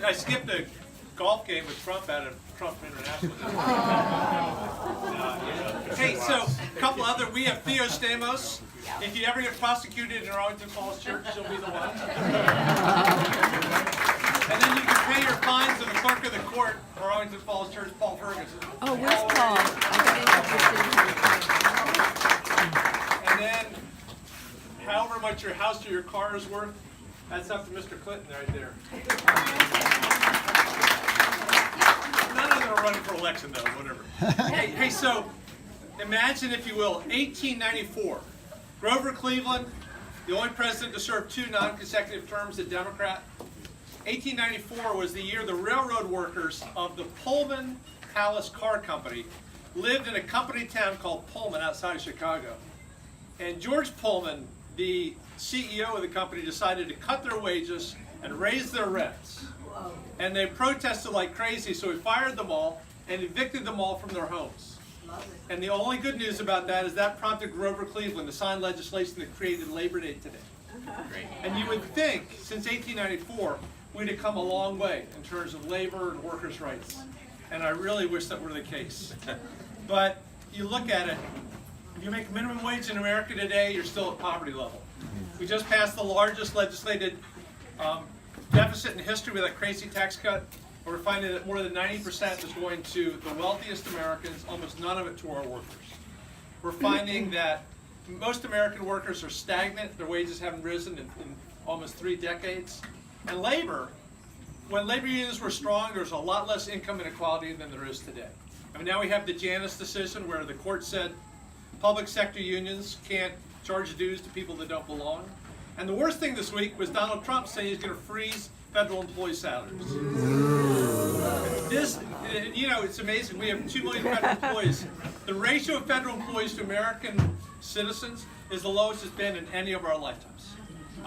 I skipped a golf game with Trump out of Trump International. Hey, so a couple other, we have Theo Stamos. If you ever get prosecuted in Arlington Falls Church, she'll be the one. And then you can pay your fines to the clerk of the court for Arlington Falls Church, Paul Ferguson. Oh, where's Paul? And then, however much your house or your car is worth, that's up to Mr. Clinton right there. None of them are running for election, though, whatever. Hey, so imagine, if you will, 1894. Grover Cleveland, the only president to serve 2 non-consecutive terms, a Democrat. 1894 was the year the railroad workers of the Pullman Palace Car Company lived in a company town called Pullman outside of Chicago. And George Pullman, the CEO of the company, decided to cut their wages and raise their rents. And they protested like crazy, so he fired them all and evicted them all from their homes. And the only good news about that is that prompted Grover Cleveland to sign legislation that created Labor Day today. Great. And you would think, since 1894, we'd have come a long way in terms of labor and workers' rights. And I really wish that were the case. But you look at it, if you make minimum wage in America today, you're still at poverty level. We just passed the largest legislated deficit in history with that crazy tax cut. We're finding that more than 90% is going to the wealthiest Americans, almost none of it to our workers. We're finding that most American workers are stagnant. Their wages haven't risen in almost 3 decades. And labor, when labor unions were strong, there was a lot less income inequality than there is today. I mean, now we have the Janus decision where the court said public sector unions can't charge dues to people that don't belong. And the worst thing this week was Donald Trump saying he's going to freeze federal employee salaries. This, it's amazing. We have 2 million federal employees. The ratio of federal employees to American citizens is the lowest it's been in any of our lifetimes.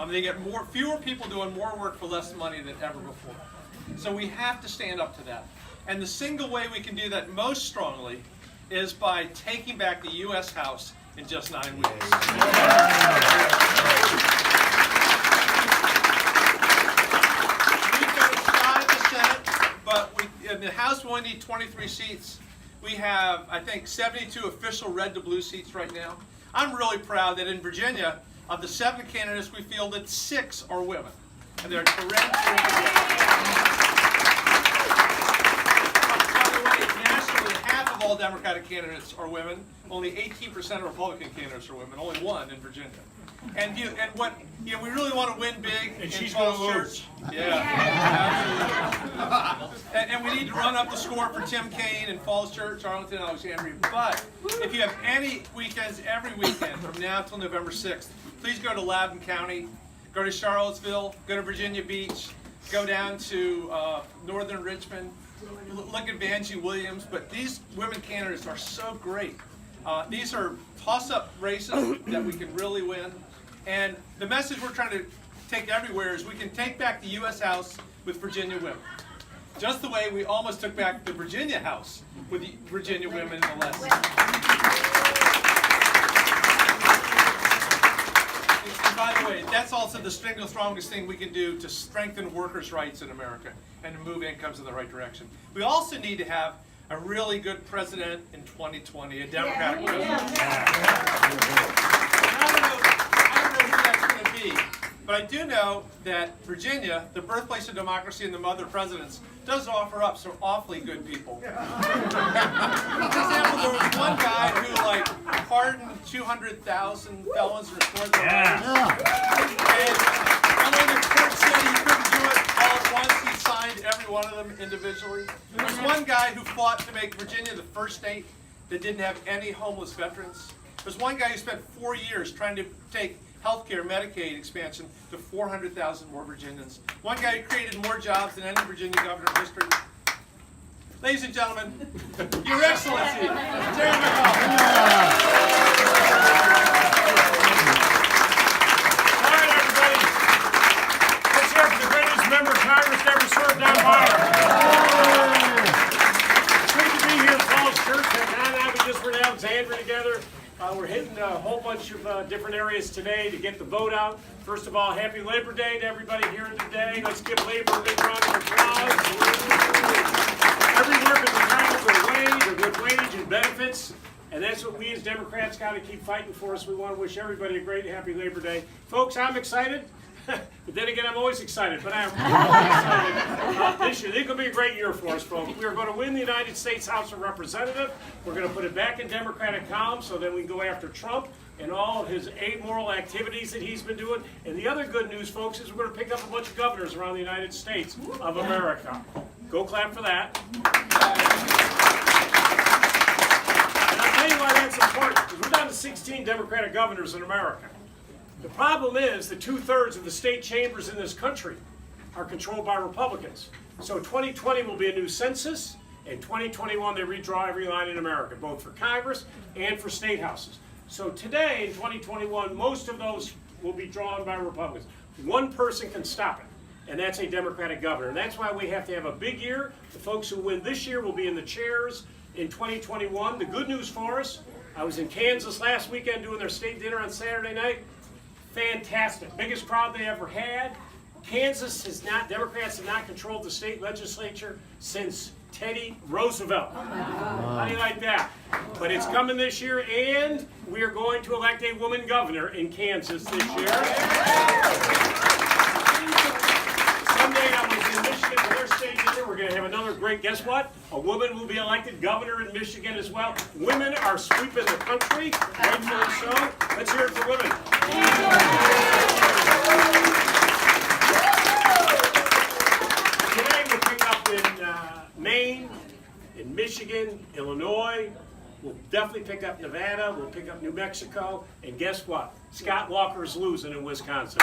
They get fewer people doing more work for less money than ever before. So we have to stand up to that. And the single way we can do that most strongly is by taking back the U.S. House in just 9 weeks. In the House, we only need 23 seats. We have, I think, 72 official red to blue seats right now. I'm really proud that in Virginia, of the 7 candidates we fielded, 6 are women. And they're terrific. By the way, nationally, half of all Democratic candidates are women. Only 18% of Republican candidates are women. Only 1 in Virginia. And we really want to win big in Falls Church. Yeah, absolutely. And we need to run up the score for Tim Kaine in Falls Church, Arlington, Alexandria. But if you have any weekends, every weekend from now till November 6th, please go to Loudoun County, go to Charlottesville, go to Virginia Beach, go down to northern Richmond, look at Vanjie Williams. But these women candidates are so great. These are toss-up races that we can really win. And the message we're trying to take everywhere is we can take back the U.S. House with Virginia women. Just the way we almost took back the Virginia House with the Virginia women in the last. And by the way, that's also the single strongest thing we can do to strengthen workers' rights in America and to move incomes in the right direction. We also need to have a really good president in 2020, a Democratic president. I don't know who that's going to be, but I do know that Virginia, the birthplace of democracy and the mother of presidents, does offer up some awfully good people. For example, there was one guy who pardoned 200,000 felons and restored their rights. And when the court said he couldn't do it all at once, he signed every one of them individually. There was one guy who fought to make Virginia the first state that didn't have any homeless veterans. There's one guy who spent 4 years trying to take healthcare, Medicaid expansion to 400,000 more Virginians. One guy who created more jobs than any Virginia governor in history. Ladies and gentlemen, Your Excellency, Terry McAuliffe. All right, everybody. Let's hear for the greatest member of Congress to ever serve, Don Beyer. It's great to be here at Falls Church. We just were in Alexandria together. We're hitting a whole bunch of different areas today to get the vote out. First of all, happy Labor Day to everybody here today. Let's give labor a big round of applause. Every worker's entitled to a good wage and benefits, and that's what we as Democrats got to keep fighting for. So we want to wish everybody a great happy Labor Day. Folks, I'm excited. But then again, I'm always excited, but I'm really excited this year. This is going to be a great year for us, folks. We are going to win the United States House of Representatives. We're going to put it back in Democratic columns so that we can go after Trump and all of his amoral activities that he's been doing. And the other good news, folks, is we're going to pick up a bunch of governors around the United States of America. Go clap for that. And I'll tell you why that's important, because we're down to 16 Democratic governors in America. The problem is that 2/3 of the state chambers in this country are controlled by Republicans. So 2020 will be a new census, and 2021 they redraw every line in America, both for Congress and for state houses. So today, in 2021, most of those will be drawn by Republicans. One person can stop it, and that's a Democratic governor. And that's why we have to have a big year. The folks who win this year will be in the chairs in 2021. The good news for us, I was in Kansas last weekend doing their state dinner on Saturday night. Fantastic. Biggest crowd they ever had. Kansas has not, Democrats have not controlled the state legislature since Teddy Roosevelt. How do you like that? But it's coming this year, and we are going to elect a woman governor in Kansas this year. Someday I was in Michigan for their state dinner. We're going to have another great, guess what? A woman will be elected governor in Michigan as well. Women are sweeping the country, rightfully so. Let's hear it for women. Today we'll pick up in Maine, in Michigan, Illinois. We'll definitely pick up Nevada. We'll pick up New Mexico. And guess what? Scott Walker's losing in Wisconsin.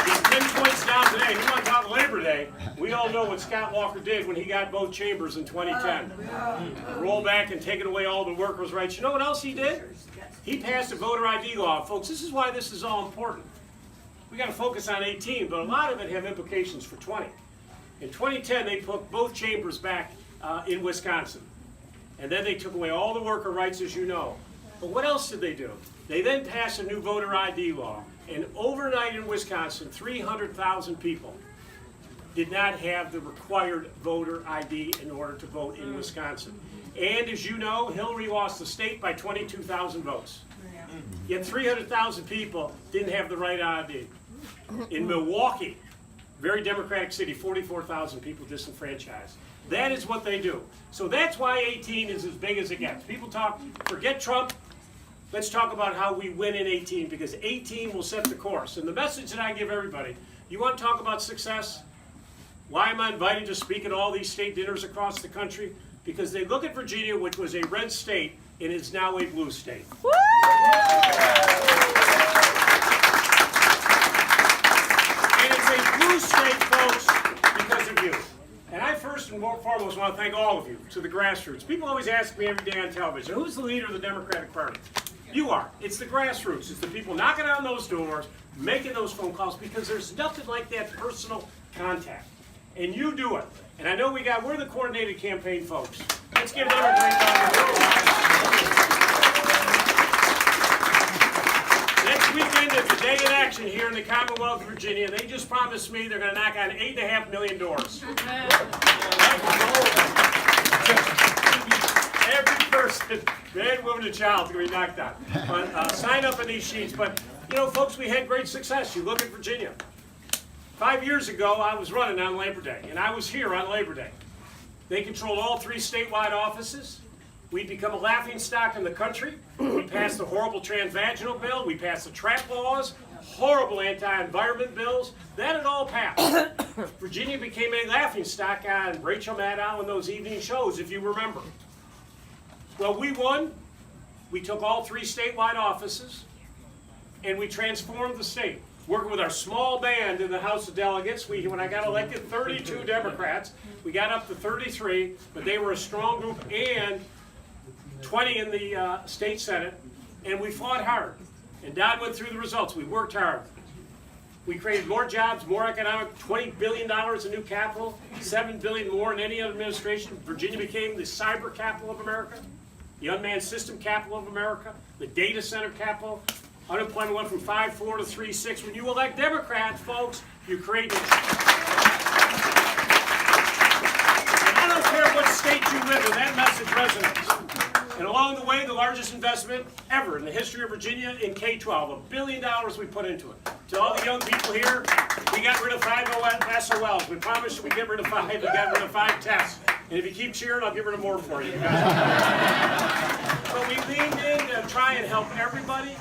He's 10 points down today. You want to talk Labor Day? We all know what Scott Walker did when he got both chambers in 2010. Roll back and taking away all the workers' rights. You know what else he did? He passed a voter ID law. Folks, this is why this is all important. We got to focus on 18, but a lot of it have implications for 20. In 2010, they put both chambers back in Wisconsin. And then they took away all the worker rights, as you know. But what else did they do? They then passed a new voter ID law. And overnight in Wisconsin, 300,000 people did not have the required voter ID in order to vote in Wisconsin. And as you know, Hillary lost the state by 22,000 votes. Yet 300,000 people didn't have the right ID. In Milwaukee, very democratic city, 44,000 people disenfranchised. That is what they do. So that's why 18 is as big as it gets. People talk, forget Trump. Let's talk about how we win in 18, because 18 will set the course. And the message that I give everybody, you want to talk about success? Why am I invited to speak at all these state dinners across the country? Because they look at Virginia, which was a red state, and is now a blue state. Woo! And it's a blue state, folks, because of you. And I first and foremost want to thank all of you, to the grassroots. People always ask me every day on television, who's the leader of the Democratic Party? You are. It's the grassroots. It's the people knocking on those doors, making those phone calls, because there's nothing like that personal contact. And you do it. And I know we're the coordinated campaign folks. Let's give them a great round of applause. Next weekend is the day in action here in the Commonwealth of Virginia. They just promised me they're going to knock on 8.5 million doors. Every person, man, woman, and child is going to be knocked out. But sign up on these sheets. But, you know, folks, we had great success. You look at Virginia. 5 years ago, I was running on Labor Day, and I was here on Labor Day. They controlled all 3 statewide offices. We'd become a laughingstock in the country. We passed the horrible transvaginal bill. We passed the trap laws, horrible anti-environment bills. That had all passed. Virginia became a laughingstock on Rachel Maddow and those evening shows, if you remember. Well, we won. We took all 3 statewide offices, and we transformed the state. Working with our small band in the House of Delegates, when I got elected, 32 Democrats. We got up to 33, but they were a strong group, and 20 in the state Senate, and we fought hard. And Don went through the results. We worked hard. We created more jobs, more economic, $20 billion in new capital, $7 billion more than any other administration. Virginia became the cyber capital of America. the unmanned system capital of America, the data center capital. Unemployment went from 5.4 to 3.6. When you elect Democrats, folks, you create. And I don't care what state you live in, that message resonates. And along the way, the largest investment ever in the history of Virginia in K-12, $1 billion we put into it. To all the young people here, we got rid of 5 SOLs. We promised you we'd get rid of 5. We got rid of 5 tests. And if you keep cheering, I'll get rid of more for you. But we leaned in to try and help everybody.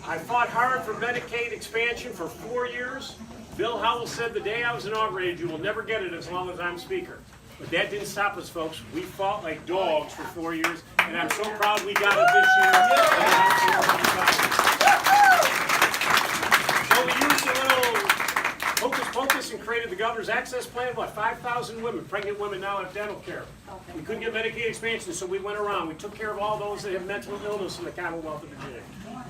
I fought hard for Medicaid expansion for 4 years. Bill Howell said the day I was inaugurated, you will never get it as long as I'm Speaker. But that didn't stop us, folks. We fought like dogs for 4 years, and I'm so proud we got it this year. So we used a little hocus pocus and created the governor's access plan. What, 5,000 women, pregnant women now have dental care. We couldn't get Medicaid expansion, so we went around. We took care of all those that have mental illness in the Commonwealth of Virginia.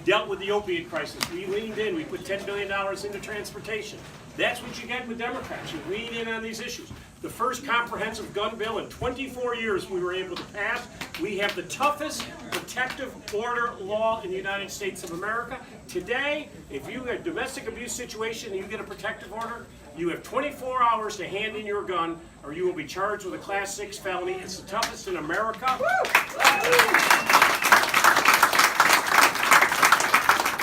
Dealt with the opiate crisis. We leaned in. We put $10 billion into transportation. That's what you get with Democrats. You lean in on these issues. The first comprehensive gun bill in 24 years we were able to pass. We have the toughest protective order law in the United States of America. Today, if you have a domestic abuse situation and you get a protective order, you have 24 hours to hand in your gun or you will be charged with a Class 6 felony. It's the toughest in America.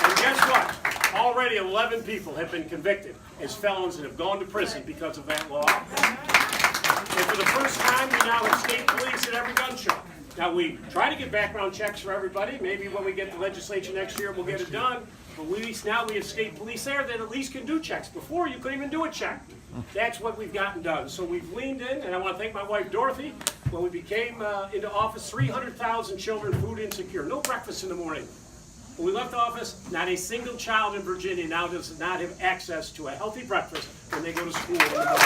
And guess what? Already 11 people have been convicted as felons and have gone to prison because of that law. And for the first time, we now have state police at every gun show. Now, we try to get background checks for everybody. Maybe when we get the legislature next year, we'll get it done. But now we have state police there that at least can do checks. Before, you couldn't even do a check. That's what we've gotten done. So we've leaned in, and I want to thank my wife, Dorothy. When we became into office, 300,000 children food insecure. No breakfast in the morning. When we left office, not a single child in Virginia now does not have access to a healthy breakfast when they go to school in the morning.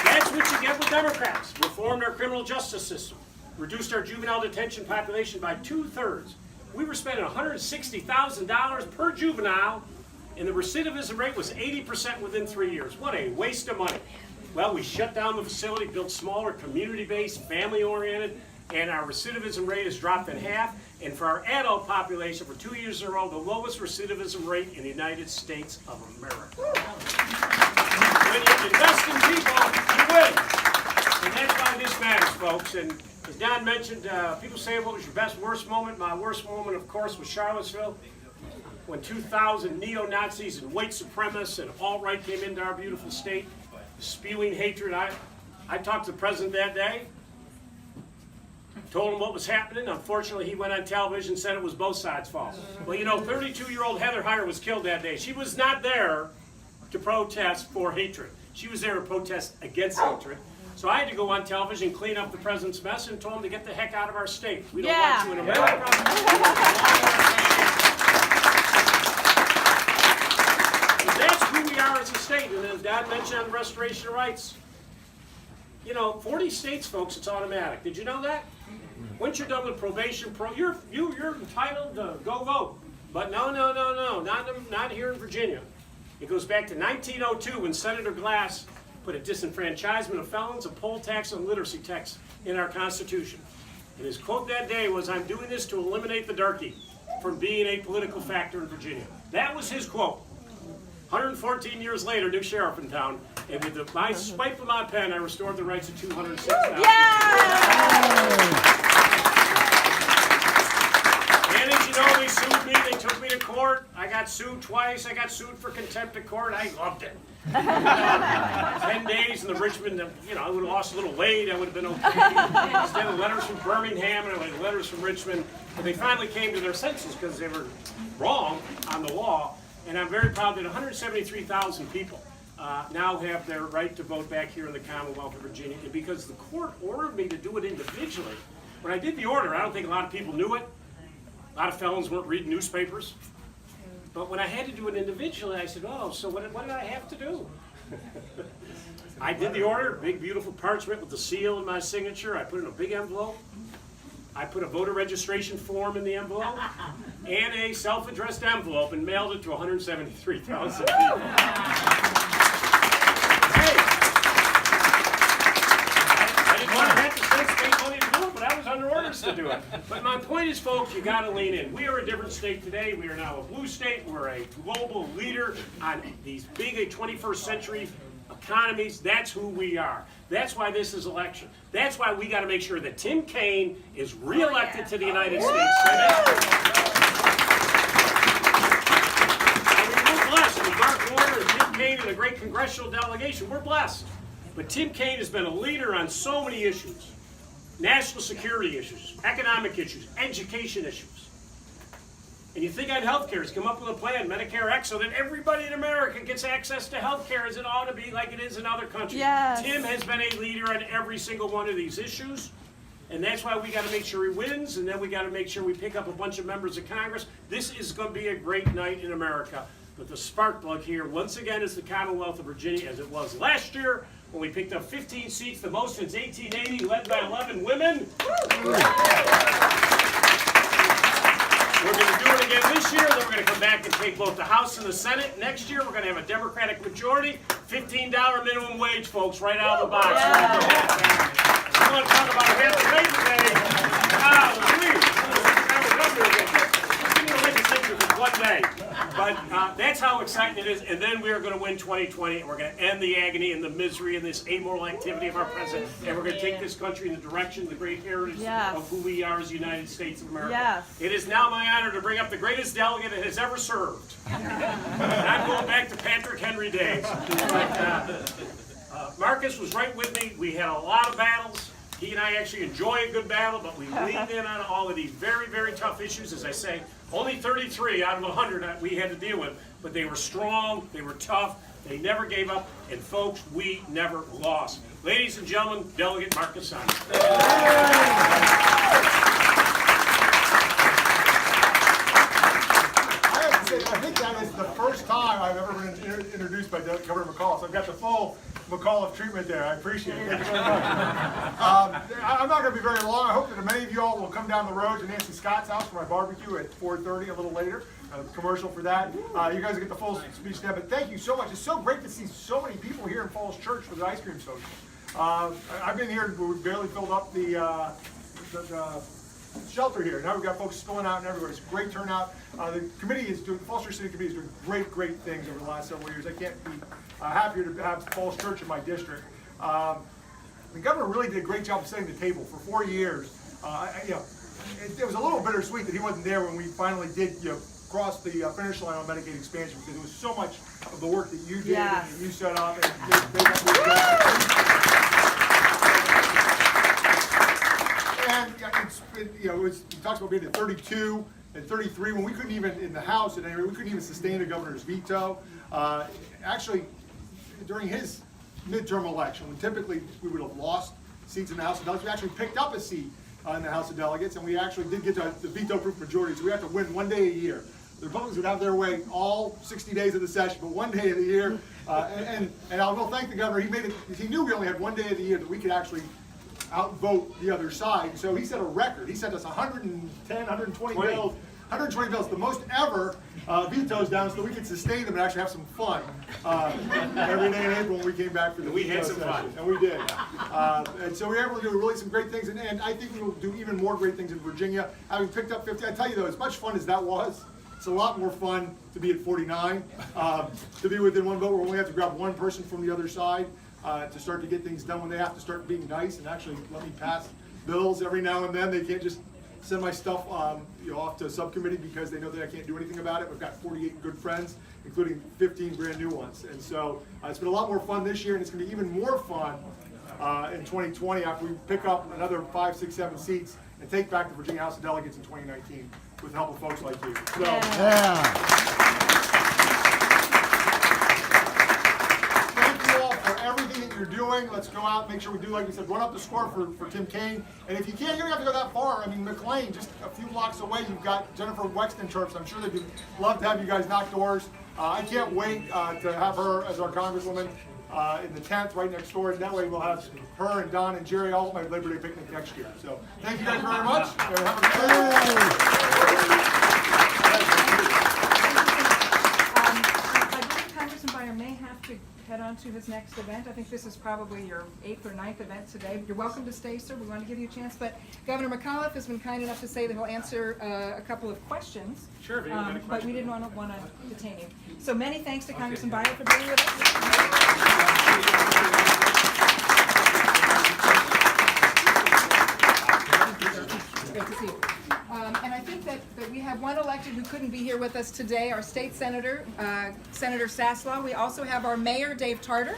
That's what you get with Democrats. Reformed our criminal justice system. Reduced our juvenile detention population by 2/3. We were spending $160,000 per juvenile, and the recidivism rate was 80% within 3 years. What a waste of money. Well, we shut down the facility, built smaller, community-based, family-oriented, and our recidivism rate has dropped in half. And for our adult population, for 2 years in a row, the lowest recidivism rate in the United States of America. When you invest in people, you win. And that's why this matters, folks. And as Don mentioned, people say, what was your best, worst moment? My worst moment, of course, was Charlottesville, when 2,000 neo-Nazis and white supremacists and alt-right came into our beautiful state, spewing hatred. I talked to the president that day, told him what was happening. Unfortunately, he went on television and said it was both sides' fault. Well, you know, 32-year-old Heather Heyer was killed that day. She was not there to protest for hatred. She was there to protest against hatred. So I had to go on television and clean up the president's mess and told him to get the heck out of our state. We don't want you in America. That's who we are as a state. And as Don mentioned on the restoration of rights, you know, 40 states, folks, it's automatic. Did you know that? Once you're done with probation, you're entitled to go vote. But no, not here in Virginia. It goes back to 1902 when Senator Glass put a disenfranchisement of felons, a poll tax, and literacy tax in our Constitution. And his quote that day was, "I'm doing this to eliminate the darky from being a political factor in Virginia." That was his quote. 114 years later, new sheriff in town, and with my swipe of my pen, I restored the rights of 206,000. And as you know, they sued me. They took me to court. I got sued twice. I got sued for contempt of court. I loved it. 10 days in the Richmond, you know, I would have lost a little weight. I would have been okay. Instead of letters from Birmingham, and I had letters from Richmond. But they finally came to their senses because they were wrong on the law. And I'm very proud that 173,000 people now have their right to vote back here in the Commonwealth of Virginia. And because the court ordered me to do it individually, when I did the order, I don't think a lot of people knew it. A lot of felons weren't reading newspapers. But when I had to do it individually, I said, oh, so what did I have to do? I did the order, big beautiful parchment with the seal and my signature. I put it in a big envelope. I put a voter registration form in the envelope and a self-addressed envelope and mailed it to 173,000 people. Hey, But my point is, folks, you got to lean in. We are a different state today. We are now a blue state. We're a global leader on these big 21st century economies. That's who we are. That's why this is election. That's why we got to make sure that Tim Kaine is reelected to the United States Senate. I mean, we're blessed with Mark Warner and Tim Kaine and a great congressional delegation. We're blessed. But Tim Kaine has been a leader on so many issues. National security issues, economic issues, education issues. And you think on health care, he's come up with a plan, Medicare X, so that everybody in America gets access to health care as it ought to be, like it is in other countries. Yes. Tim has been a leader on every single one of these issues. And that's why we got to make sure he wins, and then we got to make sure we pick up a bunch of members of Congress. This is going to be a great night in America. But the spark plug here, once again, is the Commonwealth of Virginia, as it was last year, when we picked up 15 seats, the most since 1880, led by 11 women. We're going to do it again this year, then we're going to come back and take both the House and the Senate. Next year, we're going to have a Democratic majority, $15 minimum wage, folks, right out of the box. Yeah. We want to talk about Happy Labor Day. Legislature for 1 day. But that's how exciting it is. And then we are going to win 2020, and we're going to end the agony and the misery and this amoral activity of our president. And we're going to take this country in the direction, the great heritage of who we are as the United States of America. Yes. It is now my honor to bring up the greatest delegate that has ever served. I'm going back to Patrick Henry days. But, Marcus was right with me. We had a lot of battles. He and I actually enjoy a good battle, but we leaned in on all of these very, very tough issues. As I say, only 33 out of 100 we had to deal with, but they were strong, they were tough, they never gave up, and folks, we never lost. Ladies and gentlemen, Delegate Marcus Simon. I think that is the first time I've ever been introduced by Governor McAuliffe. So I've got the full McAuliffe treatment there. I appreciate it. Thank you very much. I'm not going to be very long. I hope that many of you all will come down the road to Nancy Scott's house for my barbecue at 4:30 a little later. Commercial for that. You guys will get the full speech there. But thank you so much. It's so great to see so many people here in Falls Church for the ice cream social. I've been here. We barely filled up the shelter here. Now we've got folks spilling out and everywhere. It's a great turnout. The committee is doing, the Falls Church City Committee is doing great things over the last several years. I can't be happier to have Falls Church in my district. The governor really did a great job of setting the table for 4 years. It was a little bittersweet that he wasn't there when we finally did, cross the finish line on Medicaid expansion, because it was so much of the work that you did and you set up. And he talks about being at 32 and 33 when we couldn't even, in the House at any rate, we couldn't even sustain a governor's veto. Actually, during his midterm election, when typically we would have lost seats in the House of Delegates, we actually picked up a seat in the House of Delegates, and we actually did get to the veto-proof majority, so we have to win 1 day a year. The Republicans would have their way all 60 days of the session, but 1 day of the year, and I will thank the governor. He made it. He knew we only had 1 day of the year that we could actually outvote the other side. So he set a record. He sent us 110, 120 bills. 120 bills, the most ever vetoes down, so that we could sustain them and actually have some fun every day in April when we came back for the veto had some session. fun. And we did. And so we were able to do really some great things, and I think we will do even more great things in Virginia. Having picked up 50, I tell you though, as much fun as that was, it's a lot more fun to be at 49, to be within one vote where we only have to grab one person from the other side to start to get things done when they have to start being nice and actually let me pass bills every now and then. They can't just send my stuff off to a subcommittee because they know that I can't do anything about it. We've got 48 good friends, including 15 brand new ones. And so it's been a lot more fun this year, and it's going to be even more fun in 2020 after we pick up another 5, 6, 7 seats and take back the Virginia House of Delegates in 2019 with the help of folks like you. So, thank you all for everything that you're doing. Let's go out and make sure we do, like we said, run up the score for Tim Kaine. And if you can't, you don't have to go that far. I mean, McLean, just a few blocks away, you've got Jennifer Wexton Terps. I'm sure they'd love to have you guys knock doors. I can't wait to have her as our Congresswoman in the 10th, right next door. And that way we'll have her and Don and Jerry all at my Labor Day picnic next year. So thank you guys very much. And have a good day. I believe Congressman Beyer may have to head on to his next event. I think this is probably your 8th or 9th event today. You're welcome to stay, sir. We want to give you a chance. But Governor McAuliffe has been kind enough to say that he'll answer a couple of questions. Sure, if you have any questions. But we didn't want to detain you. So many thanks to Congressman Beyer for being with us. Great to see you. And I think that we have one elected who couldn't be here with us today, our state senator, Senator Saslaw. We also have our mayor, Dave Tarter.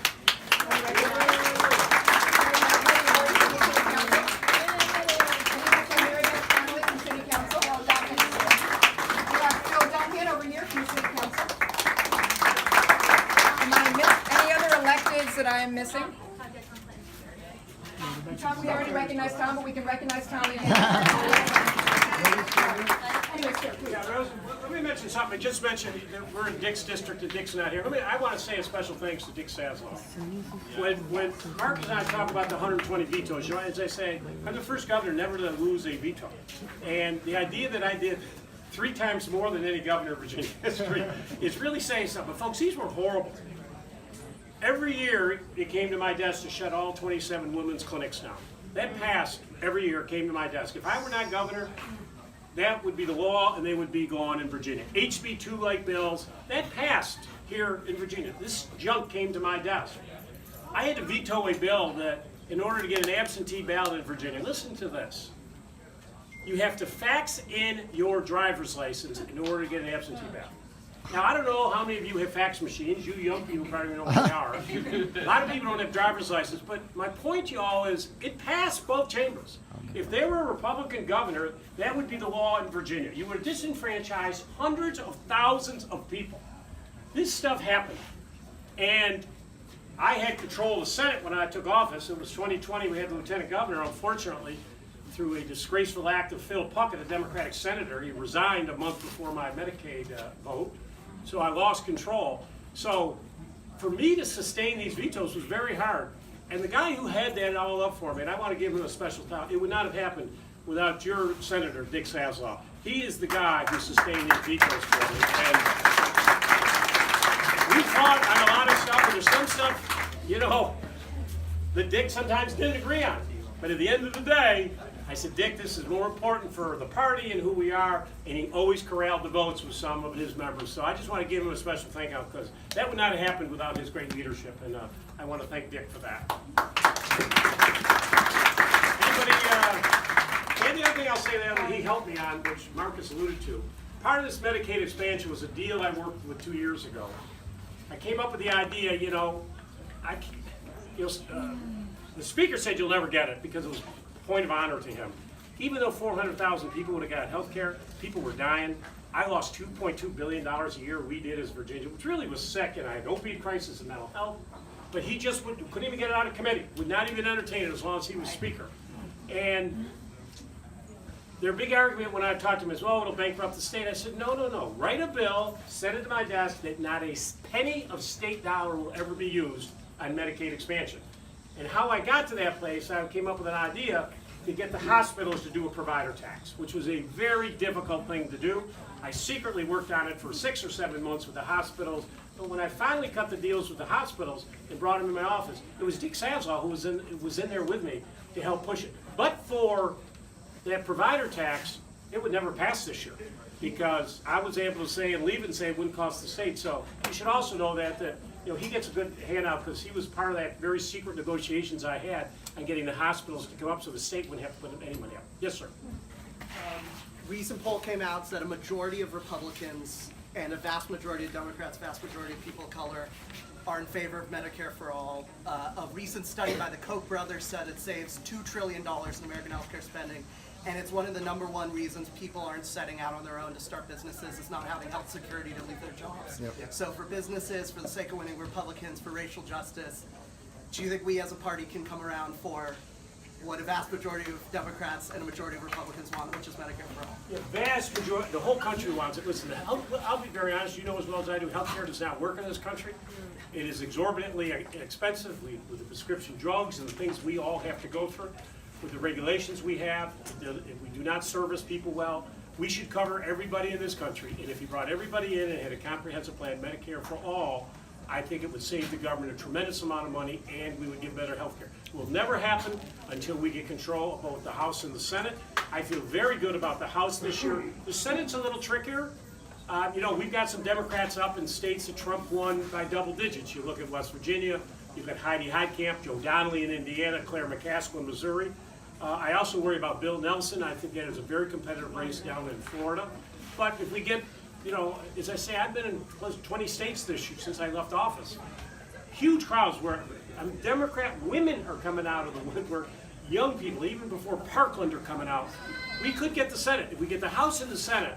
That I am missing? Tom, we already recognized Tom, but we can recognize Tom again. Anyway, sir, please. Yeah, Rose, let me mention something. I just mentioned that we're in Dick's district and Dick's not here. I want to say a special thanks to Dick Saslaw. When Mark and I talk about the 120 vetoes, you know, as I say, I'm the first governor never to lose a veto. And the idea that I did 3 times more than any governor in Virginia history is really saying something. But folks, these were horrible. Every year, it came to my desk to shut all 27 women's clinics down. That passed every year, came to my desk. If I were not governor, that would be the law and they would be gone in Virginia. HB 2-like bills, that passed here in Virginia. This junk came to my desk. I had to veto a bill that, in order to get an absentee ballot in Virginia, listen to this. You have to fax in your driver's license in order to get an absentee ballot. Now, I don't know how many of you have fax machines. You young people probably know what they are. A lot of people don't have driver's license, but my point to you all is it passed both chambers. If there were a Republican governor, that would be the law in Virginia. You would disenfranchise hundreds of thousands of people. This stuff happened. And I had control of the Senate when I took office. It was 2020, we had the lieutenant governor. Unfortunately, through a disgraceful act of Phil Puckett, a Democratic senator, he resigned a month before my Medicaid vote. So I lost control. So for me to sustain these vetoes was very hard. And the guy who had that all up for me, and I want to give him a special shout, it would not have happened without your Senator, Dick Saslaw. He is the guy who sustained these vetoes for me. And we fought on a lot of stuff, and there's some stuff, you know, that Dick sometimes didn't agree on. But at the end of the day, I said, Dick, this is more important for the party and who we are, and he always corralled the votes with some of his members. So I just want to give him a special thank you because that would not have happened without his great leadership, and I want to thank Dick for that. And the other thing I'll say that he helped me on, which Marcus alluded to, part of this Medicaid expansion was a deal I worked with 2 years ago. I came up with the idea, the speaker said you'll never get it because it was point of honor to him. Even though 400,000 people would have got health care, people were dying. I lost $2.2 billion a year, we did as Virginia, which really was sick, and I had an opioid crisis and mental health. But he just couldn't even get it out of committee, would not even entertain it as long as he was speaker. And their big argument when I talked to him is, well, it'll bankrupt the state. I said, no. Write a bill, send it to my desk that not a penny of state dollar will ever be used on Medicaid expansion. And how I got to that place, I came up with an idea to get the hospitals to do a provider tax, which was a very difficult thing to do. I secretly worked on it for 6 or 7 months with the hospitals, but when I finally cut the deals with the hospitals and brought them in my office, it was Dick Saslaw who was in there with me to help push it. But for that provider tax, it would never pass this year because I was able to say and leave and say it wouldn't cost the state. So you should also know that he gets a good handout because he was part of that very secret negotiations I had on getting the hospitals to come up so the state wouldn't have to put any money up. Yes, sir. Recent poll came out said a majority of Republicans and a vast majority of Democrats, vast majority of people of color are in favor of Medicare for all. A recent study by the Koch brothers said it saves $2 trillion in American healthcare spending. And it's one of the #1 reasons people aren't setting out on their own to start businesses is not having health security to leave their jobs. Yep. So for businesses, for the sake of winning Republicans, for racial justice, do you think we as a party can come around for what a vast majority of Democrats and a majority of Republicans want, which is Medicare for all? The vast majority, the whole country wants it. Listen, I'll be very honest, you know as well as I do, healthcare does not work in this country. It is exorbitantly expensive with the prescription drugs and the things we all have to go through. With the regulations we have, if we do not service people well, we should cover everybody in this country. And if you brought everybody in and had a comprehensive plan, Medicare for all, I think it would save the government a tremendous amount of money, and we would get better health care. It will never happen until we get control of both the House and the Senate. I feel very good about the House this year. The Senate's a little trickier. You know, we've got some Democrats up in states that Trump won by double digits. You look at West Virginia, you've got Heidi Heitkamp, Joe Donnelly in Indiana, Claire McCaskill in Missouri. I also worry about Bill Nelson. I think that is a very competitive race down in Florida. But if we get, you know, as I say, I've been in close to 20 states this year since I left office. Huge crowds where Democrat women are coming out of the woodwork. Young people, even before Parkland, are coming out. We could get the Senate. If we get the House and the Senate,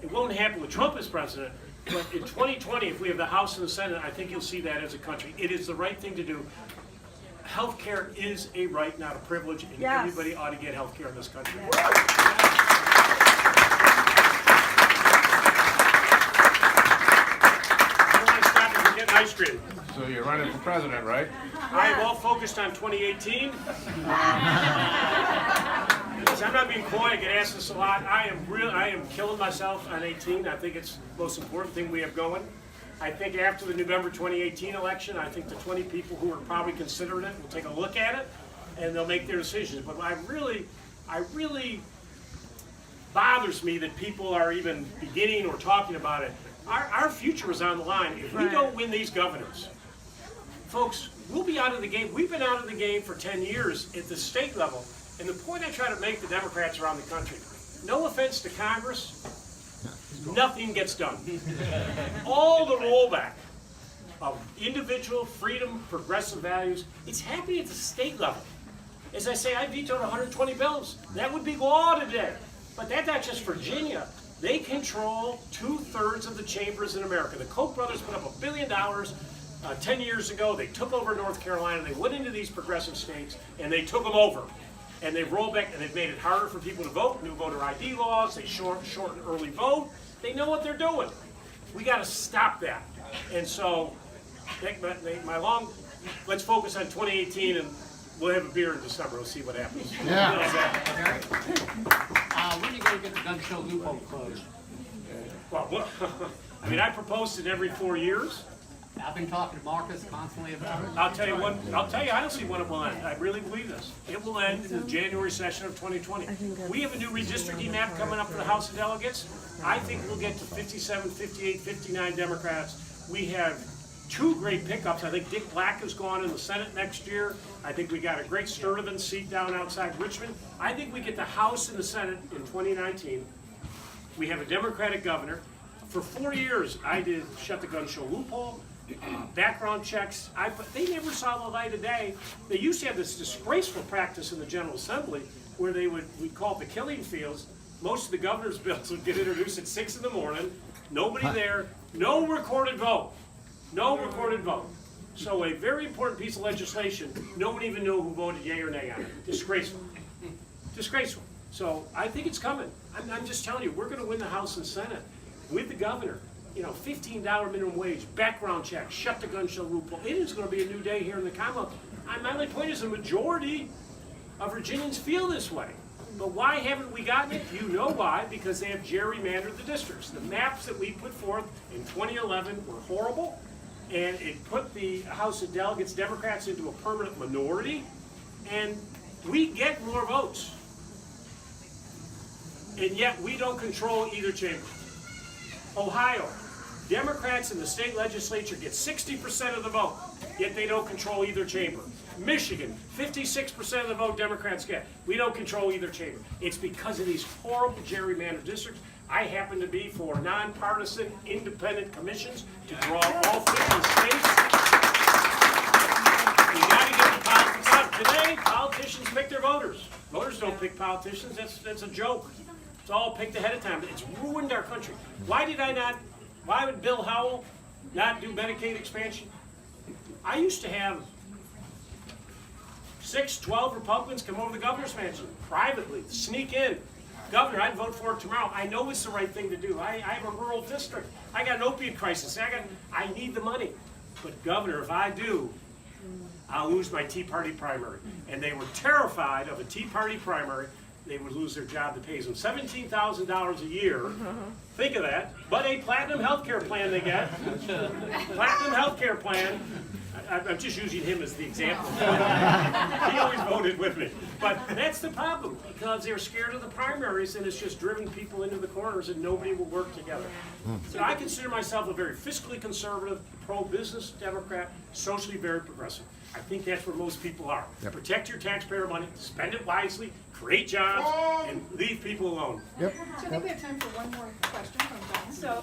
it won't happen with Trump as president, but in 2020, if we have the House and the Senate, I think you'll see that as a country. It is the right thing to do. Health care is a right, not a privilege, and everybody ought to get health care in this country. Ice cream. So you're running for president, right? I am all focused on 2018. I'm not being coy, I get asked this a lot. I am killing myself on 18. I think it's the most important thing we have going. I think after the November 2018 election, I think the 20 people who are probably considering it will take a look at it and they'll make their decisions. But I really bothers me that people are even beginning or talking about it. Our future is on the line. If we don't win these governors, folks, we'll be out of the game. We've been out of the game for 10 years at the state level. And the point I try to make to Democrats around the country, no offense to Congress, nothing gets done. All the rollback of individual freedom, progressive values, it's happening at the state level. As I say, I vetoed 120 bills. That would be law today. But that's not just Virginia. They control 2/3 of the chambers in America. The Koch brothers put up $1 billion 10 years ago. They took over North Carolina. They went into these progressive states and they took them over. And they've rolled back and they've made it harder for people to vote. New voter ID laws. They shorten early vote. They know what they're doing. We got to stop that. And so, let's focus on 2018 and we'll have a beer in December. We'll see what happens. Yeah. When are you going to get the gun show loophole closed? Well, I mean, I proposed it every 4 years. I've been talking to Marcus constantly about it. I'll tell you, I don't see when it will end. I really believe this. It will end in the January session of 2020. We have a new redistricting map coming up for the House of Delegates. I think we'll get to 57, 58, 59 Democrats. We have two great pickups. I think Dick Black is gone in the Senate next year. I think we got a great Sturtevant seat down outside Richmond. I think we get the House and the Senate in 2019. We have a Democratic governor. For 4 years, I did shut the gun show loophole, background checks. They never saw the light of day. They used to have this disgraceful practice in the General Assembly where we'd call it the killing fields. Most of the governor's bills would get introduced at 6 in the morning, nobody there, no recorded vote. No recorded vote. So a very important piece of legislation, no one even knew who voted yea or nay on it. Disgraceful. Disgraceful. So I think it's coming. I'm just telling you, we're going to win the House and Senate with the governor. You know, $15 minimum wage, background check, shut the gun show loophole. It is going to be a new day here in the Commonwealth. My only point is the majority of Virginians feel this way. But why haven't we gotten it? You know why, because they have gerrymandered the districts. The maps that we put forth in 2011 were horrible, and it put the House of Delegates Democrats into a permanent minority, and we get more votes. And yet we don't control either chamber. Ohio, Democrats in the state legislature get 60% of the vote, yet they don't control either chamber. Michigan, 56% of the vote Democrats get. We don't control either chamber. It's because of these horrible gerrymandered districts. I happen to be for nonpartisan, independent commissions to draw all 50 states. You got to get the politics out. Today, politicians pick their voters. Voters don't pick politicians. That's a joke. It's all picked ahead of time. It's ruined our country. Why would Bill Howell not do Medicaid expansion? I used to have 12 Republicans come over the governor's mansion privately, sneak in. Governor, I'd vote for it tomorrow. I know it's the right thing to do. I have a rural district. I got an opiate crisis. I need the money. But Governor, if I do, I'll lose my Tea Party primary. And they were terrified of a Tea Party primary they would lose their job that pays them $17,000 a year. Think of that. But a platinum health care plan they get. Platinum health care plan. I'm just using him as the example. He always voted with me. But that's the problem, because they're scared of the primaries, and it's just driven people into the corners, and nobody will work together. So I consider myself a very fiscally conservative, pro-business Democrat, socially very progressive. I think that's where most people are. Protect your taxpayer money, spend it wisely, create jobs, and leave people alone. So I think we have time for one more question from Don. So,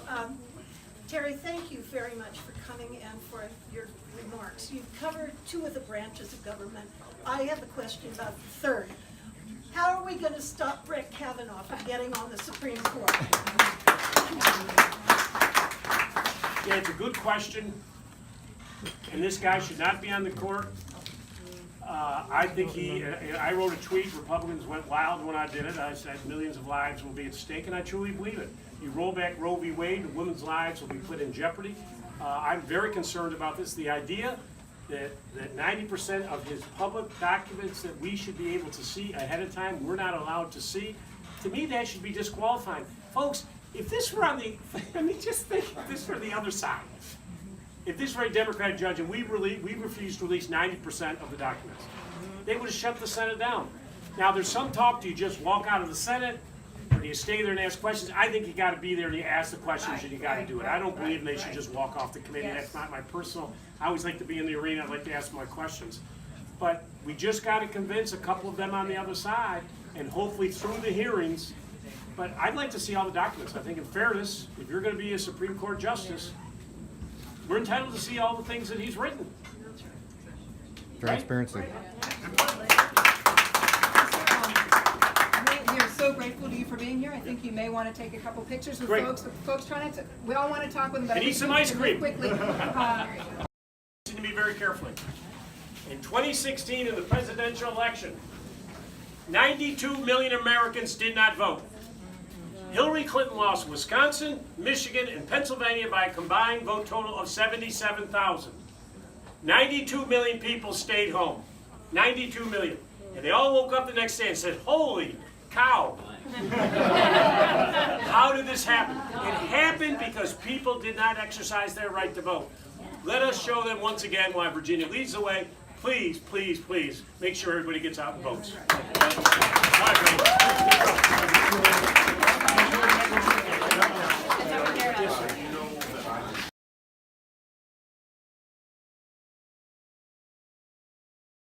Terry, thank you very much for coming and for your remarks. You've covered two of the branches of government. I have a question about the third. How are we going to stop Brett Kavanaugh from getting on the Supreme Court? Yeah, it's a good question, and this guy should not be on the court. I think I wrote a tweet, Republicans went wild when I did it. I said millions of lives will be at stake, and I truly believe it. You roll back Roe v. Wade, women's lives will be put in jeopardy. I'm very concerned about this. The idea that 90% of his public documents that we should be able to see ahead of time, we're not allowed to see, to me that should be disqualifying. Folks, if this were on the, I mean, just think if this were the other side. If this were a Democratic judge and we refused to release 90% of the documents, they would have shut the Senate down. Now, there's some talk, do you just walk out of the Senate, or do you stay there and ask questions? I think you gotta be there and you ask the questions and you gotta do it. I don't believe they should just walk off the committee. That's not my personal, I always like to be in the arena, I'd like to ask my questions. But we just gotta convince a couple of them on the other side, and hopefully through the hearings. But I'd like to see all the documents. I think in fairness, if you're gonna be a Supreme Court justice, we're entitled to see all the things that he's written. Transparency. We are so grateful to you for being here. I think you may want to take a couple pictures with Great. folks trying to, we all want to talk with them, but And I eat think some we ice can move cream. quickly. Listen to me very carefully. In 2016, in the presidential election, 92 million Americans did not vote. Hillary Clinton lost Wisconsin, Michigan, and Pennsylvania by a combined vote total of 77,000. 92 million people stayed home. 92 million. And they all woke up the next day and said, holy cow. How did this happen? It happened because people did not exercise their right to vote. Let us show them once again why Virginia leads the way. Please, please, please, make sure everybody gets out and votes.